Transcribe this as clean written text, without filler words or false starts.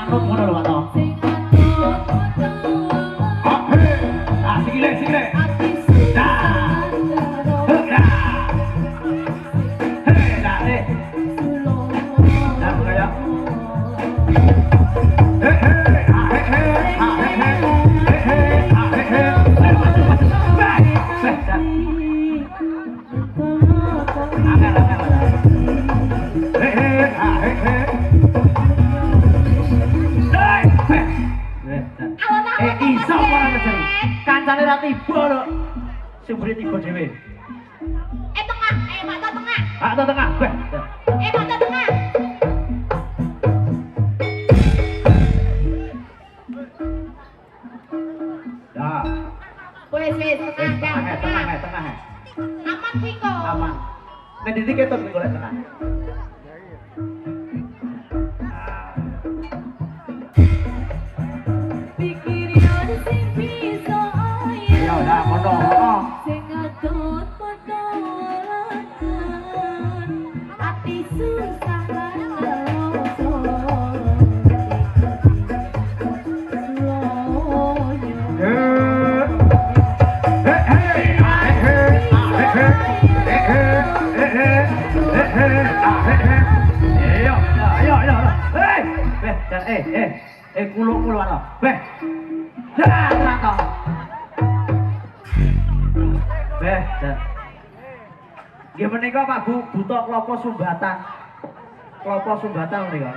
manut ngono lho Pak to. Oke. Ah sikile sikile. Dah. Dah. Hei, dah deh. Dah kaya. Hei hei, ah hei hei, ah hei hei. Hei hei, ah hei hei. Ayo masuk masuk. Beh, dah. Angkat angkat. Hei hei, ah hei hei. Iso ora ngejeri. Kancane ra tiba lho. Sing buri tiba dhewe. Tengah, Pak to tengah. Pak to tengah. Weh. Pak to tengah. Ya. Wes tengah. Tengah. Aman kuwi kok. Aman. Nek didik ketok kuwi golek tengah. Ya udah, mono. Kulo ana. Beh. Dah, rata. Beh, dah. Nggih menika Pak Bu, buta klapa sumbatan. Klapa sumbatan menika.